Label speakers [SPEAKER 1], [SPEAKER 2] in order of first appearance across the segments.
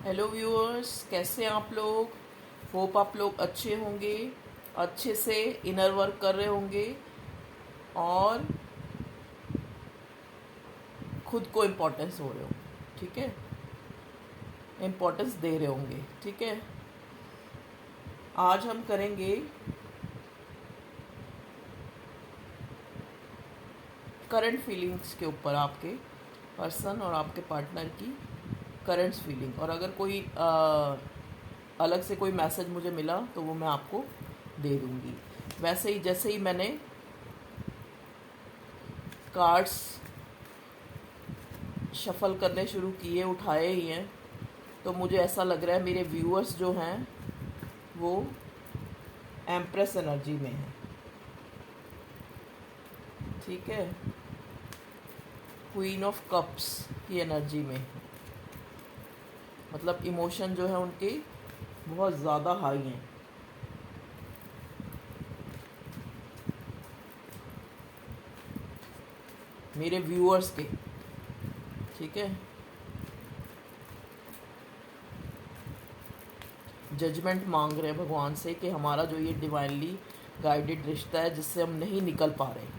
[SPEAKER 1] Hello viewers, कैसे हैं आप लोग। होप आप लोग अच्छे होंगे, अच्छे से इनर वर्क कर रहे होंगे और खुद को इम्पोर्टेंस हो रहे होंगे। ठीक है, इम्पोर्टेंस दे रहे होंगे। ठीक है, आज हम करेंगे करंट फीलिंग्स के ऊपर, आपके पर्सन और आपके पार्टनर की करंट फीलिंग। और अगर कोई अलग से कोई मैसेज मुझे मिला तो वो मैं आपको दे दूँगी। वैसे ही जैसे ही मैंने कार्ड्स शफ़ल करने शुरू किए, उठाए ही हैं, तो मुझे ऐसा लग रहा है मेरे व्यूअर्स जो हैं वो एम्प्रेस एनर्जी में हैं। ठीक है, क्वीन ऑफ कप्स की एनर्जी में, मतलब इमोशन जो है उनके बहुत ज़्यादा हाई हैं। मेरे व्यूअर्स के, ठीक है, जजमेंट मांग रहे हैं भगवान से कि हमारा जो ये डिवाइनली गाइडेड रिश्ता है जिससे हम नहीं निकल पा रहे,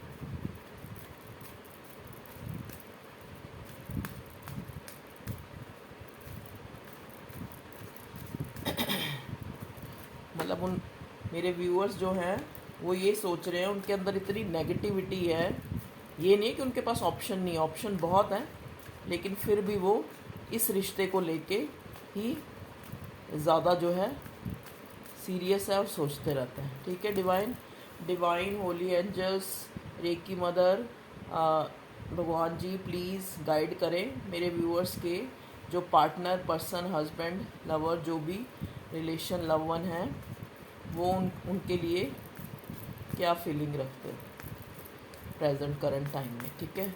[SPEAKER 1] मतलब उन मेरे व्यूअर्स जो हैं वो ये सोच रहे हैं, उनके अंदर इतनी नेगेटिविटी है। ये नहीं कि उनके पास ऑप्शन नहीं, ऑप्शन बहुत हैं, लेकिन फिर भी वो इस रिश्ते को लेके ही ज़्यादा जो है सीरियस है और सोचते रहते हैं। ठीक है, divine holy angels, reiki mother, भगवान जी प्लीज़ गाइड करें मेरे व्यूअर्स के जो पार्टनर, पर्सन, हस्बैंड, लवर, जो भी रिलेशन, लव वन हैं, वो उनके लिए क्या फीलिंग रखते हैं प्रेजेंट करंट टाइम में। ठीक है,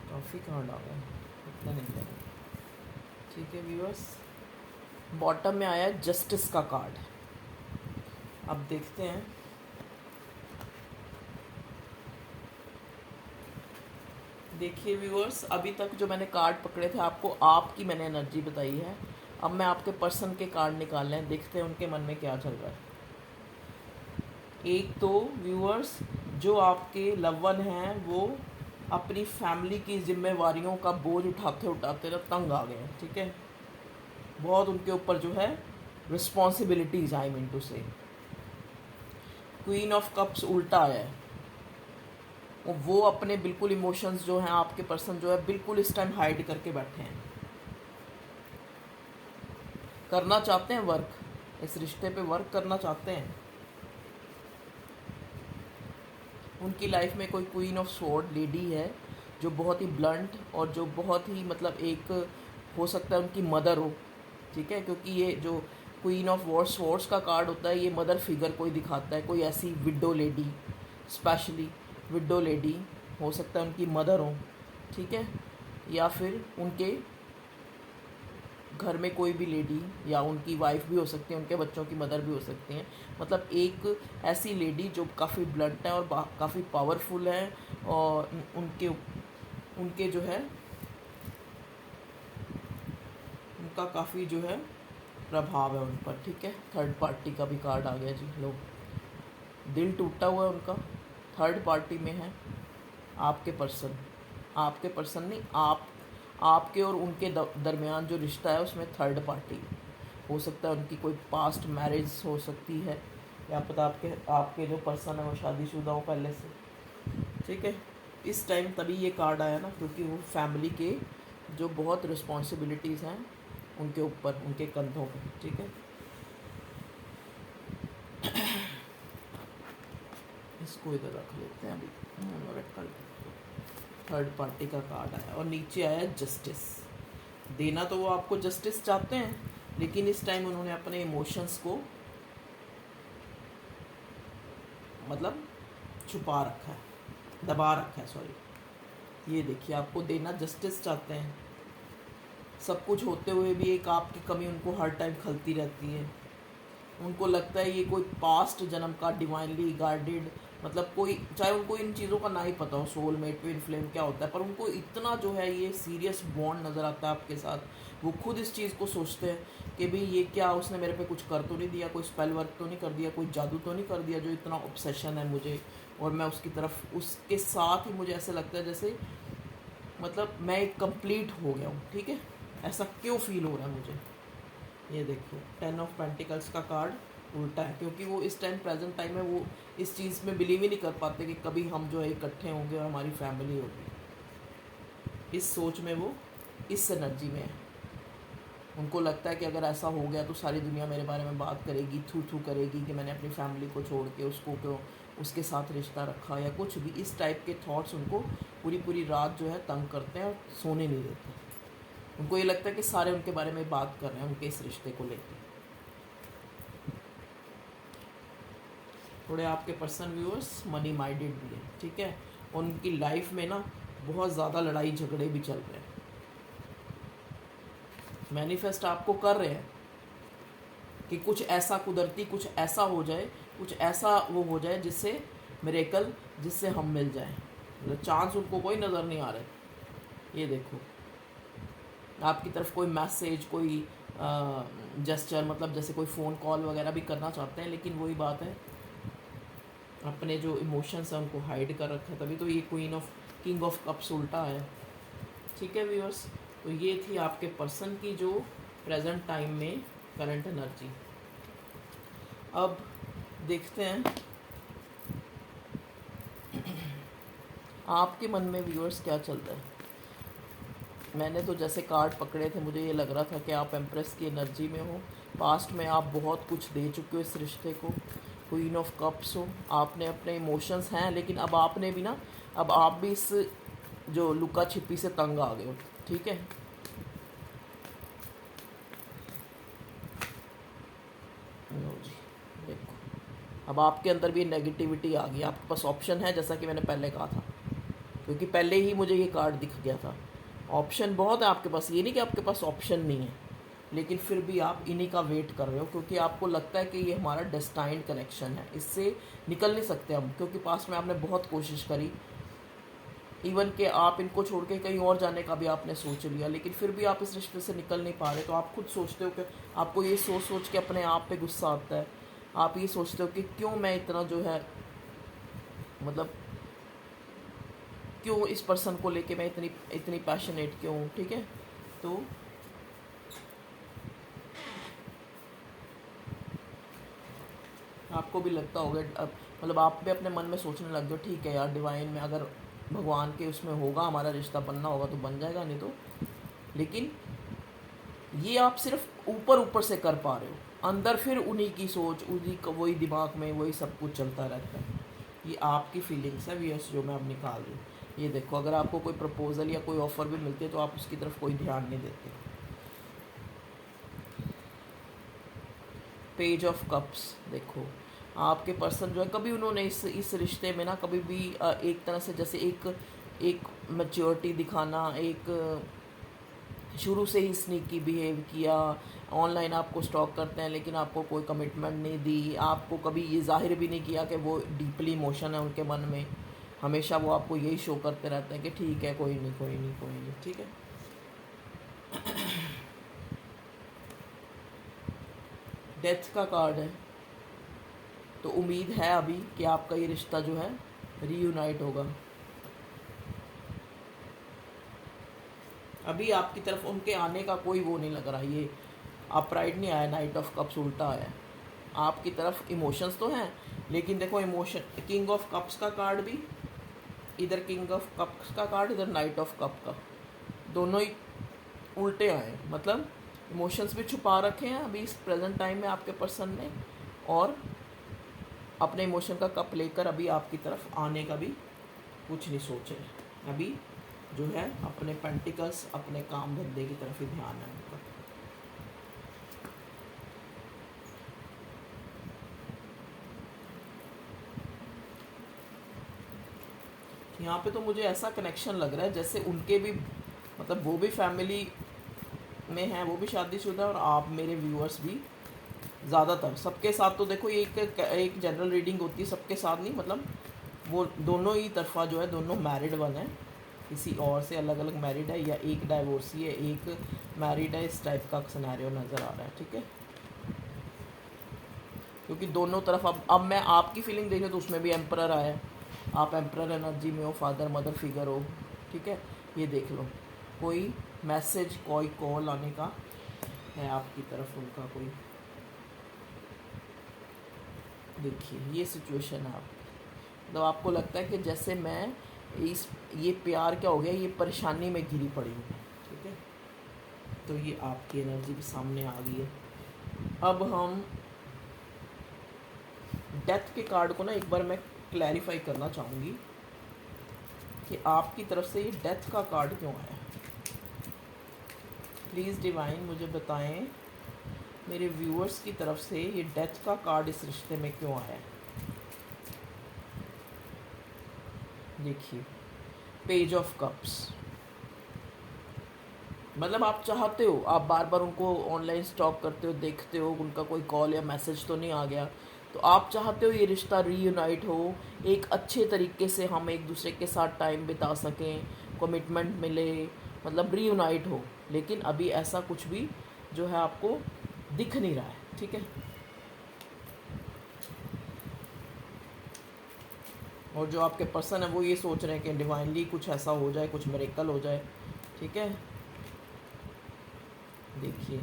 [SPEAKER 1] काफ़ी कार्ड आ गए, इतना नहीं लेना। ठीक है व्यूअर्स, बॉटम में आया जस्टिस का कार्ड। अब देखते हैं। देखिए व्यूअर्स, अभी तक जो मैंने कार्ड पकड़े थे आपको आपकी मैंने एनर्जी बताई है। अब मैं आपके पर्सन के कार्ड निकाल लें, देखते हैं उनके मन में क्या चल रहा है। एक तो व्यूअर्स, जो आपके लव वन हैं वो अपनी फैमिली की जिम्मेवारियों का बोझ उठाते उठाते ना तंग आ गए हैं। ठीक है, बहुत उनके ऊपर जो है रिस्पॉन्सिबिलिटीज, आई मीन टू से। क्वीन ऑफ कप्स उल्टा है, वो अपने बिल्कुल इमोशंस जो हैं, आपके पर्सन जो है बिल्कुल इस टाइम हाइड करके बैठे हैं। करना चाहते हैं वर्क, इस रिश्ते पे वर्क करना चाहते हैं। उनकी लाइफ में कोई क्वीन ऑफ स्वॉर्ड लेडी है जो बहुत ही ब्लंट और जो बहुत ही मतलब एक, हो सकता है उनकी मदर हो। ठीक है, क्योंकि ये जो क्वीन ऑफ स्वॉर्ड्स का कार्ड होता है ये मदर फिगर कोई दिखाता है, कोई ऐसी window lady, specially window lady हो सकता है उनकी मदर हो। ठीक है, या फिर उनके घर में कोई भी लेडी, या उनकी वाइफ भी हो सकती है, उनके बच्चों की मदर भी हो सकती हैं। मतलब एक ऐसी लेडी जो काफ़ी ब्लंट है और काफ़ी पावरफुल है, और उनके उनके जो है उनका काफ़ी जो है प्रभाव है उन पर। ठीक है, थर्ड पार्टी का भी कार्ड आ गया जी। लोग दिल टूटा हुआ है उनका, थर्ड पार्टी में है आपके पर्सन। आपके पर्सन नहीं, आपके और उनके दरमियान जो रिश्ता है उसमें थर्ड पार्टी हो सकता है। उनकी कोई पास्ट मैरिज हो सकती है, या पता आपके जो पर्सन है वो शादीशुदा हो पहले से। ठीक है, इस टाइम तभी ये कार्ड आया ना, क्योंकि वो फैमिली के जो बहुत रिस्पॉन्सिबिलिटीज़ हैं उनके ऊपर, उनके कंधों पर। ठीक है, इसको इधर रख लेते हैं अभी, रख कर। थर्ड पार्टी का कार्ड आया और नीचे आया जस्टिस। देना तो वो आपको जस्टिस चाहते हैं, लेकिन इस टाइम उन्होंने अपने इमोशंस को मतलब छुपा रखा है, दबा रखा है, सॉरी। ये देखिए, आपको देना जस्टिस चाहते हैं, सब कुछ होते हुए भी एक आपकी कमी उनको हर टाइम खलती रहती है। उनको लगता है ये कोई पास्ट जन्म का डिवाइनली गार्डेड, मतलब कोई, चाहे उनको इन चीज़ों का ना ही पता हो, सोलमेट, ट्विन फ्लेम क्या होता है, पर उनको इतना जो है ये सीरियस बॉन्ड नज़र आता है आपके साथ। वो खुद इस चीज़ को सोचते हैं कि भाई ये क्या, उसने मेरे पे कुछ कर तो नहीं दिया, कोई स्पेल वर्क तो नहीं कर दिया, कोई जादू तो नहीं कर दिया जो इतना ऑब्सेशन है मुझे, और मैं उसकी तरफ, उसके साथ ही मुझे ऐसा लगता है जैसे मतलब मैं एक कंप्लीट हो गया हूँ। ठीक है, ऐसा क्यों फील हो रहा है मुझे। ये देखिए, 10 ऑफ पेंटिकल्स का कार्ड उल्टा है, क्योंकि वो इस टाइम प्रेजेंट टाइम में वो इस चीज़ में बिलीव ही नहीं कर पाते कि कभी हम जो है इकट्ठे होंगे और हमारी फैमिली होगी। इस सोच में वो इस एनर्जी में है। उनको लगता है कि अगर ऐसा हो गया तो सारी दुनिया मेरे बारे में बात करेगी, थू थू करेगी कि मैंने अपनी फैमिली को छोड़ के उसको क्यों, उसके साथ रिश्ता रखा, या कुछ भी। इस टाइप के थॉट्स उनको पूरी पूरी रात जो है तंग करते हैं और सोने नहीं देते। उनको ये लगता है कि सारे उनके बारे में बात कर रहे हैं उनके इस रिश्ते को लेकर। थोड़े आपके पर्सन व्यूअर्स मनी माइंडेड भी है, ठीक है। उनकी लाइफ में ना बहुत ज़्यादा लड़ाई झगड़े भी चल रहे हैं। मैनिफेस्ट आपको कर रहे हैं कि कुछ ऐसा कुदरती, कुछ ऐसा हो जाए, कुछ ऐसा वो हो जाए जिससे मिरेकल, जिससे हम मिल जाएं। मतलब चांस उनको कोई नज़र नहीं आ रहा। ये देखो, आपकी तरफ कोई मैसेज, कोई जेस्चर, मतलब जैसे कोई फ़ोन कॉल वगैरह भी करना चाहते हैं, लेकिन वही बात है, अपने जो इमोशंस हैं उनको हाइड कर रखा है। तभी तो ये किंग ऑफ कप्स उल्टा है। ठीक है व्यूअर्स, तो ये थी आपके पर्सन की जो प्रेजेंट टाइम में करंट एनर्जी। अब देखते हैं आपके मन में व्यूअर्स क्या चल रहा है। मैंने तो जैसे कार्ड पकड़े थे, मुझे ये लग रहा था कि आप एम्प्रेस की एनर्जी में हो। पास्ट में आप बहुत कुछ दे चुके हो इस रिश्ते को। क्वीन ऑफ कप्स हो, आपने अपने इमोशंस हैं, लेकिन अब आपने भी ना, अब आप भी इस जो लुका छिपी से तंग आ गए हो। ठीक है, लो जी, देखो, अब आपके अंदर भी नेगेटिविटी आ गई। आपके पास ऑप्शन है, जैसा कि मैंने पहले कहा था, क्योंकि पहले ही मुझे ये कार्ड दिख गया था। ऑप्शन बहुत है आपके पास, ये नहीं कि आपके पास ऑप्शन नहीं है, लेकिन फिर भी आप इन्हीं का वेट कर रहे हो, क्योंकि आपको लगता है कि ये हमारा डेस्टाइन्ड कनेक्शन है, इससे निकल नहीं सकते हम। क्योंकि पास्ट में आपने बहुत कोशिश करी, इवन कि आप इनको छोड़ के कहीं और जाने का भी आपने सोच लिया, लेकिन फिर भी आप इस रिश्ते से निकल नहीं पा रहे। तो आप खुद सोचते हो कि आपको ये सोच सोच के अपने आप पे गुस्सा आता है। आप ये सोचते हो कि क्यों मैं इतना जो है, मतलब क्यों इस पर्सन को लेके मैं इतनी इतनी पैशनेट क्यों हूँ। ठीक है, तो आपको भी लगता होगा, मतलब आप भी अपने मन में सोचने लग जाओ, ठीक है यार, डिवाइन में अगर भगवान के उसमें होगा, हमारा रिश्ता बनना होगा तो बन जाएगा, नहीं तो। लेकिन ये आप सिर्फ ऊपर ऊपर से कर पा रहे हो, अंदर फिर उन्हीं की सोच, उन्हीं का वही दिमाग में वही सब कुछ चलता रहता है। ये आपकी फीलिंग्स है व्यूअर्स जो मैं अब निकाल रही हूँ। ये देखो, अगर आपको कोई प्रपोजल या कोई ऑफ़र भी मिलती है तो आप उसकी तरफ कोई ध्यान नहीं देते। पेज ऑफ कप्स, देखो, आपके पर्सन जो है, कभी उन्होंने इस रिश्ते में ना कभी भी एक तरह से जैसे एक मैच्योरिटी दिखाना, एक शुरू से ही स्नीकी बिहेव किया। ऑनलाइन आपको स्टॉक करते हैं, लेकिन आपको कोई कमिटमेंट नहीं दी। आपको कभी ये जाहिर भी नहीं किया कि वो डीपली इमोशन है उनके मन में। हमेशा वो आपको यही शो करते रहते हैं कि ठीक है, कोई नहीं कोई नहीं कोई नहीं। ठीक है, डेथ का कार्ड है, तो उम्मीद है अभी कि आपका ये रिश्ता जो है रीयूनाइट होगा। अभी आपकी तरफ उनके आने का कोई वो नहीं लग रहा। ये अपराइट नहीं आया, नाइट ऑफ कप्स उल्टा आया। आपकी तरफ इमोशंस तो हैं, लेकिन देखो, इमोशन, किंग ऑफ कप्स का कार्ड भी, इधर किंग ऑफ कप्स का कार्ड, इधर नाइट ऑफ कप का, दोनों ही उल्टे आए। मतलब इमोशंस भी छुपा रखे हैं अभी इस प्रेजेंट टाइम में आपके पर्सन ने, और अपने इमोशन का कप लेकर अभी आपकी तरफ आने का भी कुछ नहीं सोचे। अभी जो है अपने पेंटिकल्स, अपने काम धंधे की तरफ ही ध्यान है उनका। यहाँ पे तो मुझे ऐसा कनेक्शन लग रहा है जैसे उनके भी, मतलब वो भी फैमिली में हैं, वो भी शादीशुदा, और आप मेरे व्यूअर्स भी ज़्यादातर सबके साथ। तो देखो ये एक जनरल रीडिंग होती है, सबके साथ नहीं, मतलब वो दोनों ही तरफा जो है, दोनों मैरिड वन है, किसी और से अलग अलग मैरिड है, या एक डाइवोर्सी है एक मैरिड है, इस टाइप का सिनेरियो नज़र आ रहा है। ठीक है, क्योंकि दोनों तरफ अब मैं आपकी फीलिंग देख रही हूँ तो उसमें भी एम्परर आया है, आप एम्परर एनर्जी में हो, फादर मदर फिगर हो। ठीक है, ये देख लो, कोई मैसेज कोई कॉल आने का है आपकी तरफ उनका कोई। देखिए ये सिचुएशन है, आप मतलब आपको लगता है कि जैसे मैं ये प्यार क्या हो गया, ये परेशानी में घिरी पड़ी हूँ। ठीक है, तो ये आपकी एनर्जी भी सामने आ गई है। अब हम डेथ के कार्ड को ना एक बार मैं क्लैरिफाई करना चाहूँगी कि आपकी तरफ से ये डेथ का कार्ड क्यों आया। प्लीज़ डिवाइन मुझे बताएं, मेरे व्यूअर्स की तरफ से ये डेथ का कार्ड इस रिश्ते में क्यों आया। देखिए, पेज ऑफ कप्स, मतलब आप चाहते हो, आप बार बार उनको ऑनलाइन स्टॉक करते हो, देखते हो उनका कोई कॉल या मैसेज तो नहीं आ गया, तो आप चाहते हो ये रिश्ता रीयूनाइट हो, एक अच्छे तरीके से हम एक दूसरे के साथ टाइम बिता सकें, कमिटमेंट मिले, मतलब रीयूनाइट हो। लेकिन अभी ऐसा कुछ भी जो है आपको दिख नहीं रहा है। ठीक है, और जो आपके पर्सन है वो ये सोच रहे हैं कि डिवाइनली कुछ ऐसा हो जाए, कुछ मिरेकल हो जाए। ठीक है, देखिए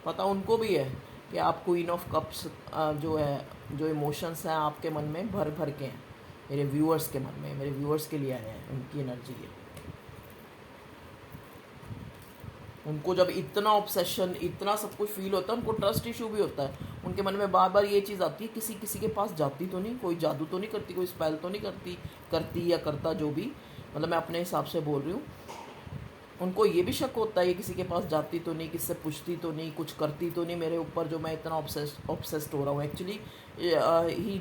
[SPEAKER 1] पता उनको भी है कि आप क्वीन ऑफ कप्स जो है, जो इमोशंस हैं आपके मन में भर भर के हैं, मेरे व्यूअर्स के मन में, मेरे व्यूअर्स के लिए आए हैं, उनकी एनर्जी है। उनको जब इतना ऑब्सेशन, इतना सब कुछ फील होता है, उनको ट्रस्ट इशू भी होता है, उनके मन में बार बार ये चीज़ आती है, किसी किसी के पास जाती तो नहीं, कोई जादू तो नहीं करती, कोई स्पेल तो नहीं करती या करता, जो भी, मतलब मैं अपने हिसाब से बोल रही हूँ। उनको ये भी शक होता है ये किसी के पास जाती तो नहीं, किससे पूछती तो नहीं, कुछ करती तो नहीं मेरे ऊपर, जो मैं इतना ऑब्सेस्ड हो रहा हूँ। एक्चुअली ही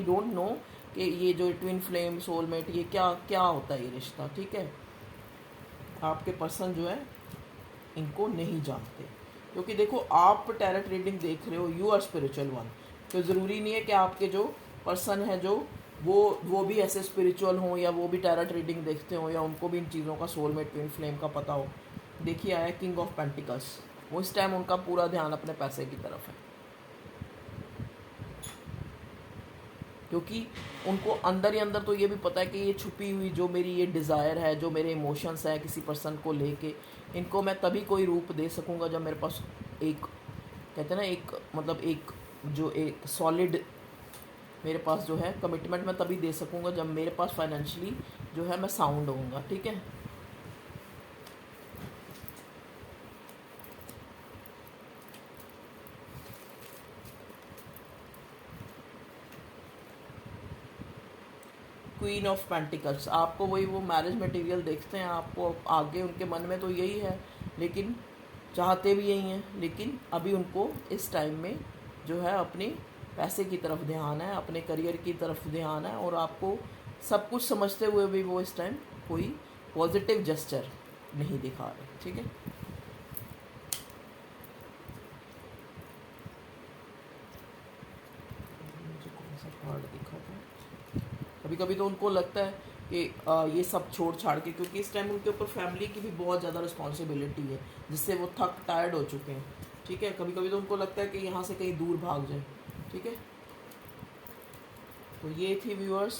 [SPEAKER 1] डोंट नो कि ये जो ट्विन फ्लेम सोलमेट ये क्या क्या होता है ये रिश्ता। ठीक है, आपके पर्सन जो है इनको नहीं जानते, क्योंकि देखो आप टैरेट रीडिंग देख रहे हो, यू आर स्पिरिचुअल वन, तो ज़रूरी नहीं है कि आपके जो पर्सन है जो वो भी ऐसे स्पिरिचुअल हों, या वो भी टैरेट रीडिंग देखते हो, या उनको भी इन चीज़ों का सोलमेट ट्विन फ्लेम का पता हो। देखिए आया किंग ऑफ पेंटिकल्स, वो इस टाइम उनका पूरा ध्यान अपने पैसे की तरफ है, क्योंकि उनको अंदर ही अंदर तो ये भी पता है कि ये छुपी हुई जो मेरी ये डिज़ायर है, जो मेरे इमोशंस हैं किसी पर्सन को लेके, इनको मैं तभी कोई रूप दे सकूँगा जब मेरे पास एक, कहते हैं ना, एक मतलब एक जो एक सॉलिड मेरे पास जो है कमिटमेंट मैं तभी दे सकूँगा जब मेरे पास फाइनेंशियली जो है मैं साउंड होऊंगा। ठीक है, क्वीन ऑफ पेंटिकल्स, आपको वही वो मैरिज मटेरियल देखते हैं, आपको आगे उनके मन में तो यही है, लेकिन चाहते भी यही हैं, लेकिन अभी उनको इस टाइम में जो है अपनी पैसे की तरफ ध्यान है, अपने करियर की तरफ ध्यान है, और आपको सब कुछ समझते हुए भी वो इस टाइम कोई पॉजिटिव जेस्चर नहीं दिखा रहे। ठीक है, मुझे कौन सा कार्ड दिखा था, कभी कभी तो उनको लगता है कि ये सब छोड़ छाड़ के, क्योंकि इस टाइम उनके ऊपर फैमिली की भी बहुत ज़्यादा रिस्पॉन्सिबिलिटी है, जिससे वो थक टायर्ड हो चुके हैं। ठीक है, कभी कभी तो उनको लगता है कि यहाँ से कहीं दूर भाग जाए। ठीक है, तो ये थी व्यूअर्स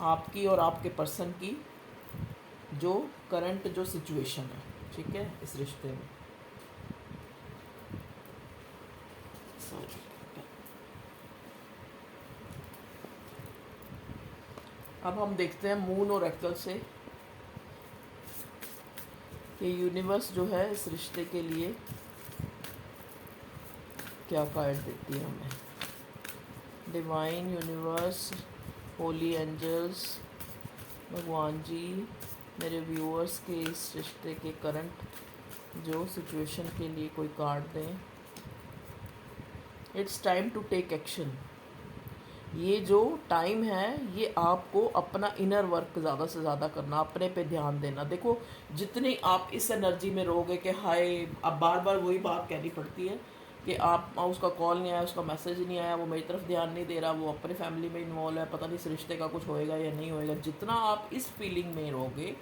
[SPEAKER 1] आपकी और आपके पर्सन की जो करंट जो सिचुएशन है। ठीक है, इस रिश्ते में सॉरी। अब हम देखते हैं मून और एक्ल से कि यूनिवर्स जो है इस रिश्ते के लिए क्या कार्ड देती है हमें। डिवाइन यूनिवर्स, होली एंजल्स, भगवान जी मेरे व्यूअर्स के इस रिश्ते के करंट जो सिचुएशन के लिए कोई कार्ड दें। It's time to take action, ये जो टाइम है ये आपको अपना इनर वर्क ज़्यादा से ज़्यादा करना, अपने पे ध्यान देना। देखो जितनी आप इस एनर्जी में रहोगे कि हाय, अब बार बार वही बात कहनी पड़ती है कि आप उसका कॉल नहीं आया, उसका मैसेज नहीं आया, वो मेरी तरफ ध्यान नहीं दे रहा, वो अपने फैमिली में इन्वॉल्व है, पता नहीं इस रिश्ते का कुछ होएगा या नहीं होएगा। जितना आप इस फीलिंग में रहोगे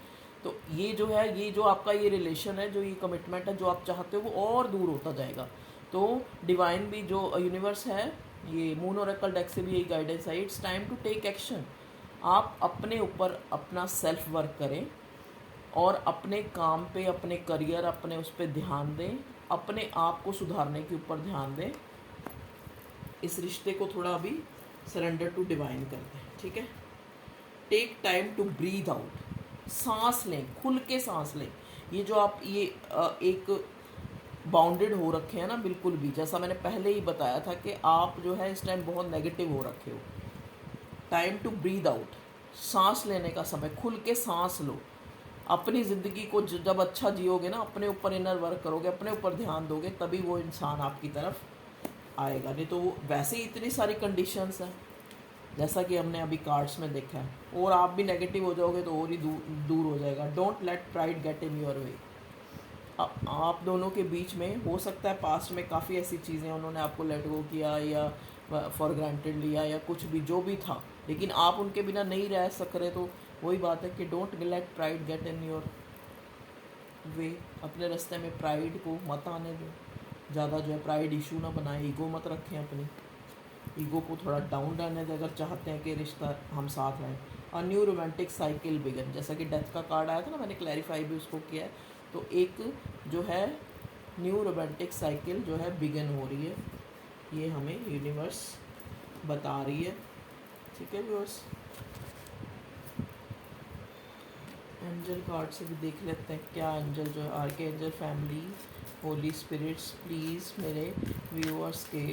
[SPEAKER 1] तो ये जो है, ये जो आपका ये रिलेशन है, जो ये कमिटमेंट है जो आप चाहते हो, वो और दूर होता जाएगा। तो डिवाइन भी जो यूनिवर्स है, ये मून ओरेकल डेक से भी यही गाइडेंस है, it's time to take action. आप अपने ऊपर अपना सेल्फ वर्क करें और अपने काम पे, अपने करियर, अपने उस पर ध्यान दें, अपने आप को सुधारने के ऊपर ध्यान दें। इस रिश्ते को थोड़ा अभी सरेंडर टू डिवाइन कर दें, ठीक है। Take time to breathe out, सांस लें, खुल के सांस लें। ये जो आप ये एक बाउंडेड हो रखे हैं ना बिल्कुल भी, जैसा मैंने पहले ही बताया था कि आप जो है इस टाइम बहुत नेगेटिव हो रखे हो। टाइम टू ब्रीद आउट, सांस लेने का समय, खुल के सांस लो। अपनी ज़िंदगी को जब अच्छा जियोगे ना, अपने ऊपर इनर वर्क करोगे, अपने ऊपर ध्यान दोगे, तभी वो इंसान आपकी तरफ आएगा। नहीं तो वो वैसे ही इतनी सारी कंडीशंस हैं जैसा कि हमने अभी कार्ड्स में देखा है, और आप भी नेगेटिव हो जाओगे तो और ही दूर हो जाएगा। Don't let pride get in your way. आप दोनों के बीच में हो सकता है पास्ट में काफ़ी ऐसी चीज़ें उन्होंने आपको लेट गो किया या फॉर ग्रांटेड लिया या कुछ भी जो भी था, लेकिन आप उनके बिना नहीं रह सक रहे। तो वही बात है कि don't let pride get in your way. अपने रास्ते में प्राइड को मत आने दो, ज़्यादा जो है प्राइड इशू ना बनाए, ईगो मत रखें, अपनी ईगो को थोड़ा डाउन रहने दें अगर चाहते हैं कि रिश्ता हम साथ रहें। और न्यू रोमांटिक साइकिल बिगन, जैसा कि डेथ का कार्ड आया था ना, मैंने क्लैरिफाई भी उसको किया है। तो एक जो है न्यू रोमांटिक साइकिल जो है बिगन हो रही है, ये हमें यूनिवर्स बता रही है, ठीक है व्यूअर्स। एंजल कार्ड से भी देख लेते हैं क्या एंजल जो है, archangel family holy spirits please मेरे व्यूअर्स के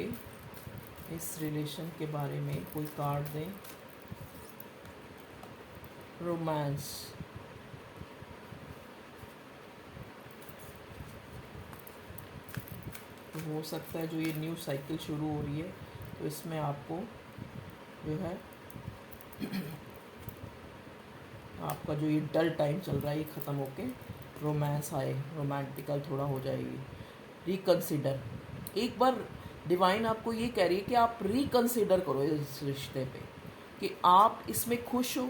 [SPEAKER 1] इस रिलेशन के बारे में कोई कार्ड दें। रोमांस, तो हो सकता है जो ये न्यू साइकिल शुरू हो रही है तो इसमें आपको जो है आपका जो ये डल टाइम चल रहा है ये ख़त्म होके रोमांस आए, रोमांटिकल थोड़ा हो जाएगी। रिकंसिडर, एक बार डिवाइन आपको ये कह रही है कि आप रिकंसिडर करो इस रिश्ते पे, कि आप इसमें खुश हो,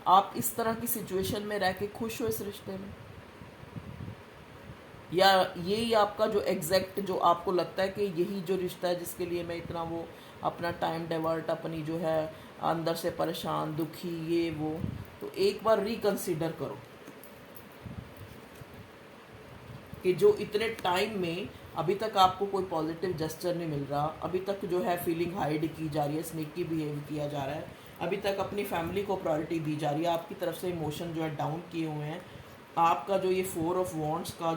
[SPEAKER 1] आप इस तरह की सिचुएशन में रह के खुश हो इस रिश्ते में, या यही आपका जो एग्जैक्ट जो आपको लगता है कि यही जो रिश्ता है जिसके लिए मैं इतना वो अपना टाइम डाइवर्ट, अपनी जो है अंदर से परेशान दुखी ये वो। तो एक बार रिकंसिडर करो कि जो इतने टाइम में अभी तक आपको कोई पॉजिटिव जेस्चर नहीं मिल रहा, अभी तक जो है फीलिंग हाइड की जा रही है, स्नेकी बिहेव किया जा रहा है, अभी तक अपनी फैमिली को प्रायोरिटी दी जा रही है, आपकी तरफ से इमोशन जो है डाउन किए हुए हैं। आपका जो ये 4 ऑफ वॉन्ड्स का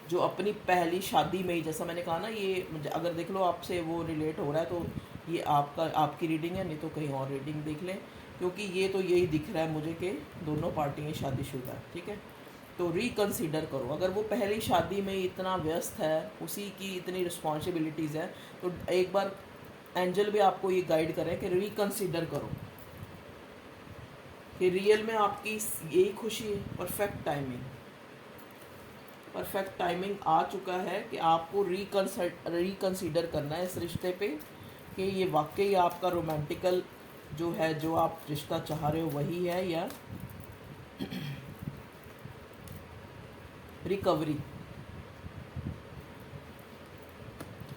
[SPEAKER 1] जो अपनी पहली शादी में ही, जैसा मैंने कहा ना, ये अगर देख लो आपसे वो रिलेट हो रहा है तो ये आपकी रीडिंग है, नहीं तो कहीं और रीडिंग देख लें, क्योंकि ये तो यही दिख रहा है मुझे कि दोनों पार्टियाँ शादीशुदा है, ठीक है। तो रिकंसीडर करो, अगर वो पहली शादी में इतना व्यस्त है, उसी की इतनी रिस्पॉन्सिबिलिटीज़ है, तो एक बार एंजल भी आपको ये गाइड करें कि रिकंसीडर करो कि रियल में आपकी यही खुशी है। परफेक्ट टाइमिंग आ चुका है कि आपको रिकंसीडर करना है इस रिश्ते पे कि ये वाकई आपका रोमांटिकल जो है, जो आप रिश्ता चाह रहे हो वही है, या रिकवरी।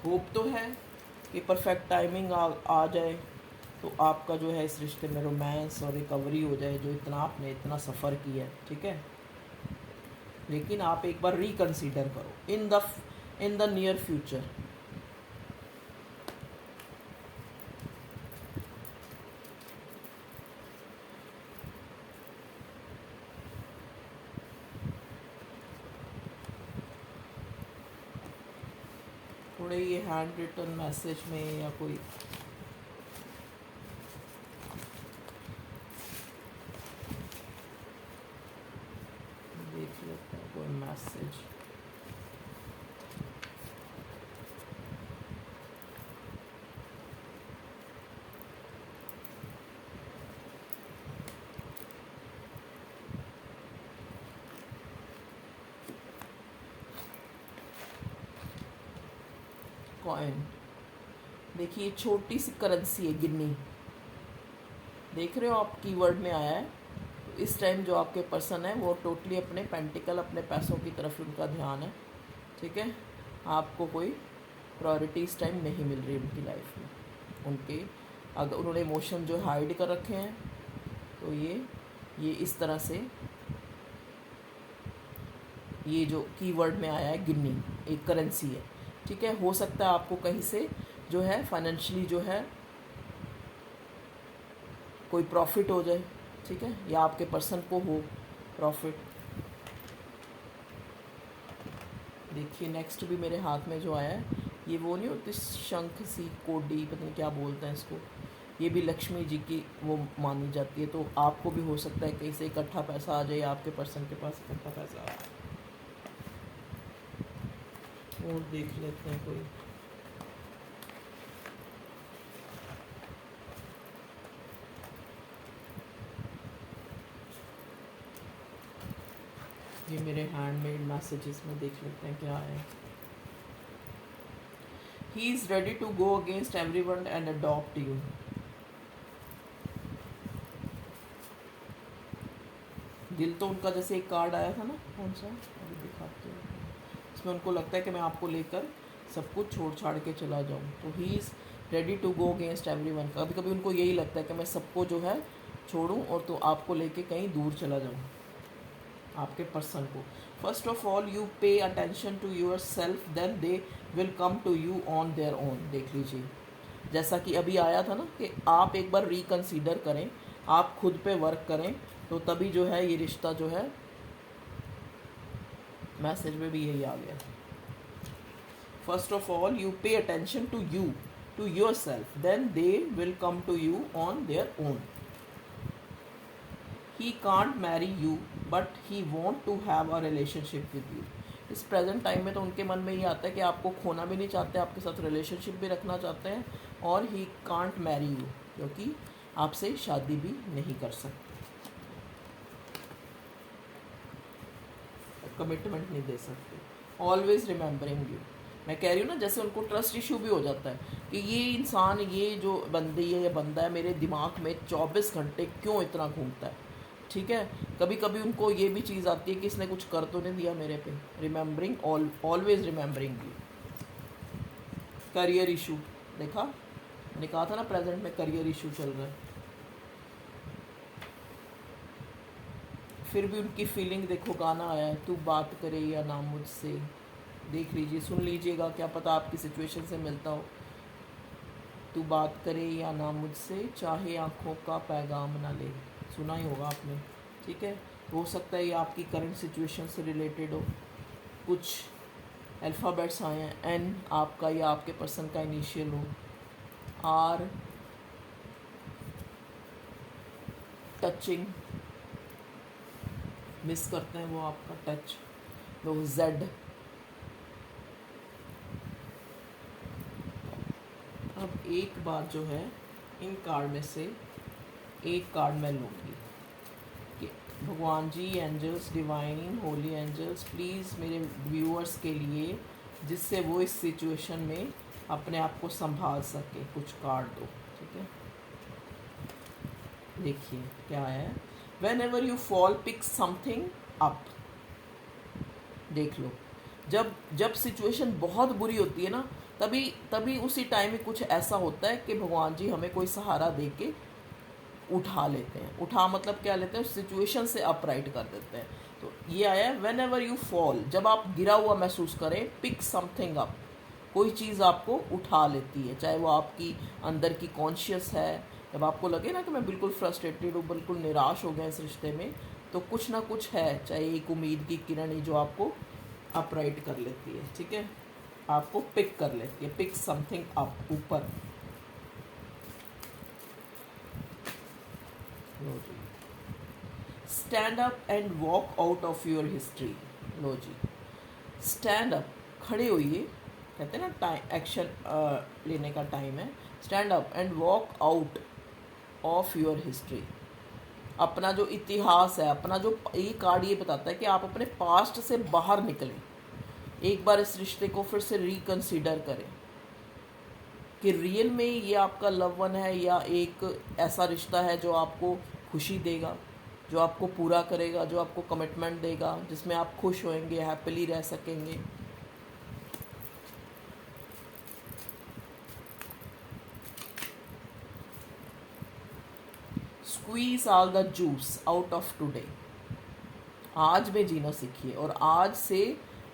[SPEAKER 1] होप तो है कि परफेक्ट टाइमिंग आ जाए तो आपका जो है इस रिश्ते में रोमांस और रिकवरी हो जाए, जो इतना आपने इतना सफ़र किया है, ठीक है। लेकिन आप एक बार रिकंसीडर करो इन द नियर फ्यूचर। थोड़े ये हैंड रिटन मैसेज में या कोई देख लेते हैं कोई मैसेज। कॉइन, देखिए छोटी सी करेंसी है गिन्नी, देख रहे हो आप, कीवर्ड में आया है। तो इस टाइम जो आपके पर्सन है वो टोटली अपने पेंटिकल, अपने पैसों की तरफ उनका ध्यान है, ठीक है। आपको कोई प्रायोरिटी इस टाइम नहीं मिल रही उनकी लाइफ में। उनके अगर उन्होंने इमोशन जो हाइड कर रखे हैं, तो ये इस तरह से, ये जो कीवर्ड में आया है गिन्नी, एक करेंसी है, ठीक है। हो सकता है आपको कहीं से जो है फाइनेंशियली जो है कोई प्रॉफिट हो जाए, ठीक है, या आपके पर्सन को हो प्रॉफिट। देखिए नेक्स्ट भी मेरे हाथ में जो आया है, ये वो नहीं होती शंख सी कोडी, पता नहीं क्या बोलते हैं इसको, ये भी लक्ष्मी जी की वो मानी जाती है। तो आपको भी हो सकता है कहीं से इकट्ठा पैसा आ जाए, आपके पर्सन के पास इकट्ठा पैसा आ जाए। और देख लेते हैं कोई, ये मेरे हैंडमेड मैसेजेस में देख लेते हैं क्या है। He is ready to go against everyone and adopt you. दिल तो उनका, जैसे एक कार्ड आया था ना, कौन सा अभी दिखाते हैं, इसमें उनको लगता है कि मैं आपको लेकर सब कुछ छोड़ छाड़ के चला जाऊँ। तो he is ready to go against everyone. कभी कभी उनको यही लगता है कि मैं सबको जो है छोड़ूं और तो आपको लेके कहीं दूर चला जाऊं, आपके पर्सन को। First of all you pay attention to yourself, then they will come to you on their own. देख लीजिए, जैसा कि अभी आया था ना कि आप एक बार रिकन्सिडर करें, आप खुद पे वर्क करें, तो तभी जो है ये रिश्ता जो है, मैसेज में भी यही आ गया। First of all you pay attention to you, to yourself, then they will come to you on their own. He can't marry you but he want to have a relationship with you। इस present time में तो उनके मन में ये आता है कि आपको खोना भी नहीं चाहते, आपके साथ रिलेशनशिप भी रखना चाहते हैं, और ही कांट मैरी यू, क्योंकि आपसे शादी भी नहीं कर सकते, कमिटमेंट नहीं दे सकते। ऑलवेज रिमेंबरिंग यू, मैं कह रही हूँ ना, जैसे उनको ट्रस्ट इशू भी हो जाता है कि ये इंसान, ये जो बंदी है, ये बंदा है, मेरे दिमाग में 24 घंटे क्यों इतना घूमता है, ठीक है। कभी कभी उनको ये भी चीज़ आती है कि इसने कुछ कर तो नहीं दिया मेरे पे। Remembering, always remembering you. Career issue, देखा, मैंने कहा था ना प्रेजेंट में करियर इशू चल रहा है। फिर भी उनकी फीलिंग देखो, गाना आया है, तू बात करे या ना मुझसे। देख लीजिए, सुन लीजिएगा, क्या पता आपकी सिचुएशन से मिलता हो। तू बात करे या ना मुझसे, चाहे आँखों का पैगाम ना ले, सुना ही होगा आपने, ठीक है। हो सकता है ये आपकी करंट सिचुएशन से रिलेटेड हो। कुछ अल्फ़ाबेट्स आए हैं, एन आपका या आपके पर्सन का इनिशियल हो, आर टचिंग, मिस करते हैं वो आपका टच, तो जेड। अब एक बार जो है इन कार्ड में से एक कार्ड मैं लूँगी कि भगवान जी, angels, divine holy angels, please मेरे व्यूअर्स के लिए, जिससे वो इस सिचुएशन में अपने आप को संभाल सके, कुछ कार्ड दो, ठीक है। देखिए क्या है, whenever you fall pick something up. देख लो, जब सिचुएशन बहुत बुरी होती है ना, तभी उसी टाइम में कुछ ऐसा होता है कि भगवान जी हमें कोई सहारा दे के उठा लेते हैं। उठा मतलब क्या लेते हैं, सिचुएशन से अपराइट कर देते हैं। तो ये आया है, वेन एवर यू फॉल, जब आप गिरा हुआ महसूस करें, पिक समथिंग अप, कोई चीज़ आपको उठा लेती है, चाहे वो आपकी अंदर की कॉन्शियस है। जब आपको लगे ना कि मैं बिल्कुल फ्रस्ट्रेटेड हूँ, बिल्कुल निराश हो गया इस रिश्ते में, तो कुछ ना कुछ है, चाहे एक उम्मीद की किरण ही, जो आपको अपराइट कर लेती है, ठीक है, आपको पिक कर लेती है। पिक समथिंग अप, ऊपर। Stand up and walk out of your history. लो जी, स्टैंड अप, खड़े होइए, कहते हैं ना टाइम, एक्शन लेने का टाइम है। Stand up and walk out of your history. अपना जो इतिहास है, अपना जो, ये कार्ड ये बताता है कि आप अपने पास्ट से बाहर निकलें, एक बार इस रिश्ते को फिर से रिकन्सिडर करें, कि रियल में ये आपका लव वन है या एक ऐसा रिश्ता है जो आपको खुशी देगा, जो आपको पूरा करेगा, जो आपको कमिटमेंट देगा, जिसमें आप खुश होंगे, हैप्पीली रह सकेंगे। Squeeze all the juice out of today. आज में जीना सीखिए और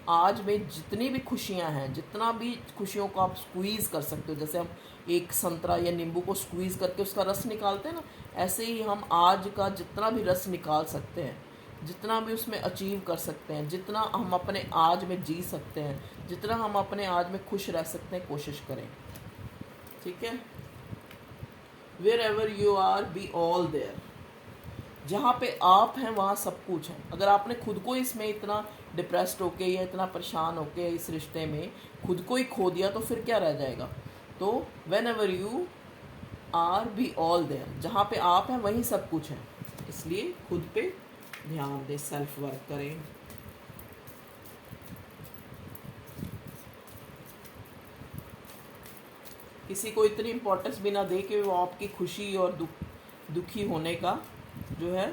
[SPEAKER 1] आज में जितनी भी खुशियां हैं, जितना भी खुशियों को आप स्क्वीज़ कर सकते हो, जैसे हम एक संतरा या नींबू को स्क्वीज़ करके उसका रस निकालते हैं ना, ऐसे ही हम आज का जितना भी रस निकाल सकते हैं, जितना भी उसमें अचीव कर सकते हैं, जितना हम अपने आज में जी सकते हैं, जितना हम अपने आज में खुश रह सकते हैं, कोशिश करें। ठीक है। Wherever you are be all there. जहाँ पे आप हैं वहाँ सब कुछ है। अगर आपने खुद को इसमें इतना डिप्रेस्ड होके या इतना परेशान होके इस रिश्ते में खुद को ही खो दिया तो फिर क्या रह जाएगा। तो whenever you are be all there, जहाँ पे आप हैं वहीं सब कुछ है। इसलिए खुद पे ध्यान दें, सेल्फ वर्क करें। किसी को इतनी इम्पोर्टेंस भी ना दे कि वो आपकी खुशी और दुखी होने का जो है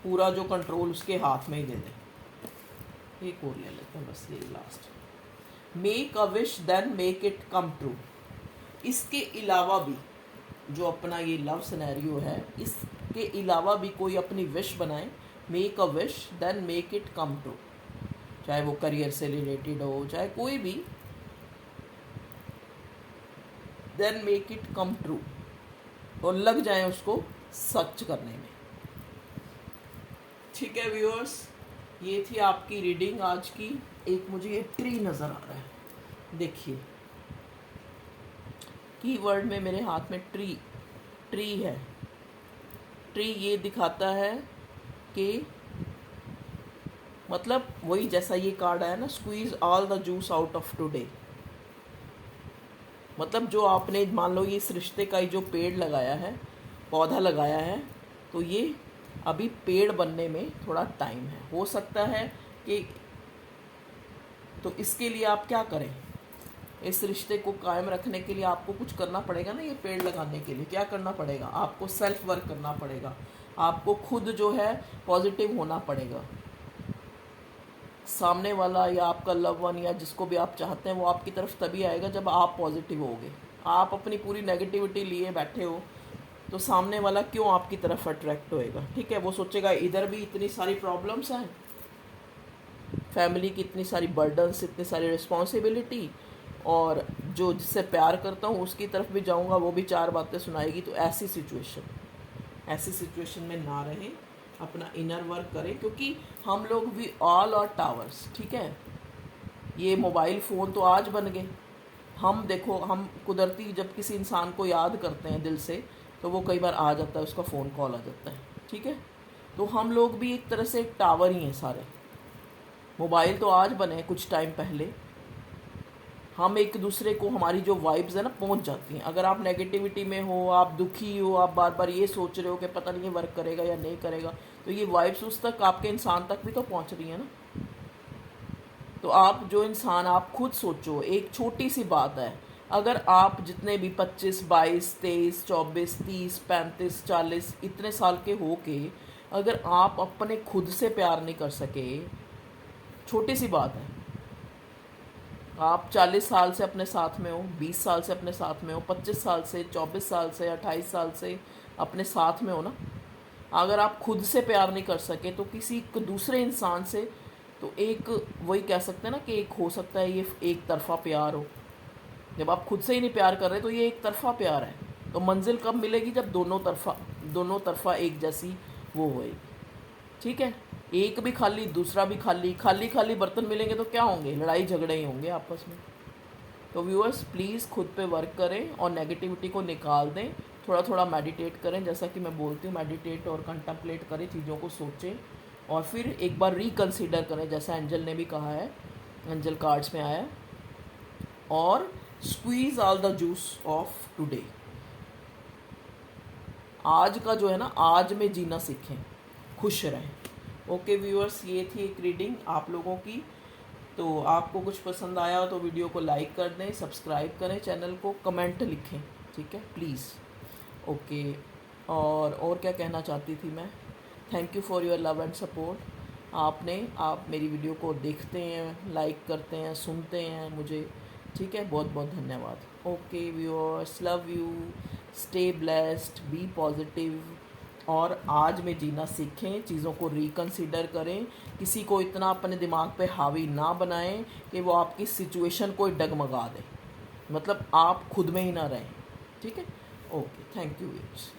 [SPEAKER 1] पूरा जो कंट्रोल उसके हाथ में ही दे दे। एक और ले लेते हैं बस, ये last. Make a wish then make it come true. इसके अलावा भी जो अपना ये लव सिनेरियो है, इसके अलावा भी कोई अपनी विश बनाए। Make a wish then make it come true. चाहे वो करियर से रिलेटेड हो, चाहे कोई भी, then make it come true, और लग जाए उसको सच करने में। ठीक है व्यूअर्स, ये थी आपकी रीडिंग आज की। एक मुझे ये ट्री नज़र आ रहा है, देखिए कीवर्ड में मेरे हाथ में ट्री है। ट्री ये दिखाता है कि मतलब वही जैसा ये कार्ड आया ना, squeeze all the juice out of today. मतलब जो आपने मान लो ये इस रिश्ते का ही जो पेड़ लगाया है, पौधा लगाया है, तो ये अभी पेड़ बनने में थोड़ा टाइम है। हो सकता है कि तो इसके लिए आप क्या करें, इस रिश्ते को कायम रखने के लिए आपको कुछ करना पड़ेगा ना। ये पेड़ लगाने के लिए क्या करना पड़ेगा, आपको सेल्फ वर्क करना पड़ेगा। आपको खुद जो है पॉजिटिव होना पड़ेगा। सामने वाला या आपका लव वन या जिसको भी आप चाहते हैं वो आपकी तरफ तभी आएगा जब आप पॉजिटिव होगे। आप अपनी पूरी नेगेटिविटी लिए बैठे हो तो सामने वाला क्यों आपकी तरफ अट्रैक्ट होएगा। ठीक है, वो सोचेगा इधर भी इतनी सारी प्रॉब्लम्स हैं, फैमिली की इतनी सारी बर्डन्स, इतनी सारी रिस्पॉन्सिबिलिटी, और जो जिससे प्यार करता हूँ उसकी तरफ भी जाऊँगा वो भी चार बातें सुनाएगी। तो ऐसी सिचुएशन में ना रहें, अपना इनर वर्क करें, क्योंकि हम लोग वी ऑल आर टावर्स। ठीक है, ये मोबाइल फ़ोन तो आज बन गए। हम देखो, हम कुदरती जब किसी इंसान को याद करते हैं दिल से तो वो कई बार आ जाता है, उसका फ़ोन कॉल आ जाता है। ठीक है, तो हम लोग भी एक तरह से एक टावर ही हैं सारे। मोबाइल तो आज बने, कुछ टाइम पहले हम एक दूसरे को, हमारी जो वाइब्स है ना पहुंच जाती हैं। अगर आप नेगेटिविटी में हो, आप दुखी हो, आप बार बार ये सोच रहे हो कि पता नहीं ये वर्क करेगा या नहीं करेगा, तो ये वाइब्स उस तक, आपके इंसान तक भी तो पहुंच रही है ना। तो आप जो इंसान, आप खुद सोचो, एक छोटी सी बात है, अगर आप जितने भी 25, 22, 23, 24, 30, 35, 40 इतने साल के हो के अगर आप अपने खुद से प्यार नहीं कर सके, छोटी सी बात है। आप 40 साल से अपने साथ में हो, 20 साल से अपने साथ में हो, 25 साल से, 24 साल से, 28 साल से अपने साथ में हो ना। अगर आप खुद से प्यार नहीं कर सके तो किसी दूसरे इंसान से, तो एक वही कह सकते हैं ना कि एक हो सकता है ये एक तरफा प्यार हो। जब आप खुद से ही नहीं प्यार कर रहे तो ये एक तरफा प्यार है। तो मंजिल कब मिलेगी, जब दोनों तरफा एक जैसी वो होएगी। ठीक है, एक भी खाली दूसरा भी खाली, खाली खाली बर्तन मिलेंगे तो क्या होंगे, लड़ाई झगड़े ही होंगे आपस में। तो व्यूअर्स प्लीज़ खुद पे वर्क करें और नेगेटिविटी को निकाल दें। थोड़ा थोड़ा मेडिटेट करें, जैसा कि मैं बोलती हूँ, मेडिटेट और कंटेम्पलेट करें, चीज़ों को सोचें और फिर एक बार रिकंसीडर करें, जैसा एंजल ने भी कहा है, एंजल कार्ड्स में आया है। और squeeze all the juice of today. आज का जो है ना, आज में जीना सीखें, खुश रहें। ओके व्यूअर्स, ये थी एक रीडिंग आप लोगों की। तो आपको कुछ पसंद आया हो तो वीडियो को लाइक कर दें, सब्सक्राइब करें चैनल को, कमेंट लिखें, ठीक है प्लीज़। ओके, और क्या कहना चाहती थी मैं, thank you for your love and support. आप मेरी वीडियो को देखते हैं, लाइक करते हैं, सुनते हैं मुझे, ठीक है, बहुत बहुत धन्यवाद। Okay viewers, love you, stay blessed, be positive, और आज में जीना सीखें, चीज़ों को रिकंसिडर करें, किसी को इतना अपने दिमाग पे हावी ना बनाएं कि वो आपकी सिचुएशन को डगमगा दे, मतलब आप खुद में ही ना रहें, ठीक है। Okay, thank you viewers.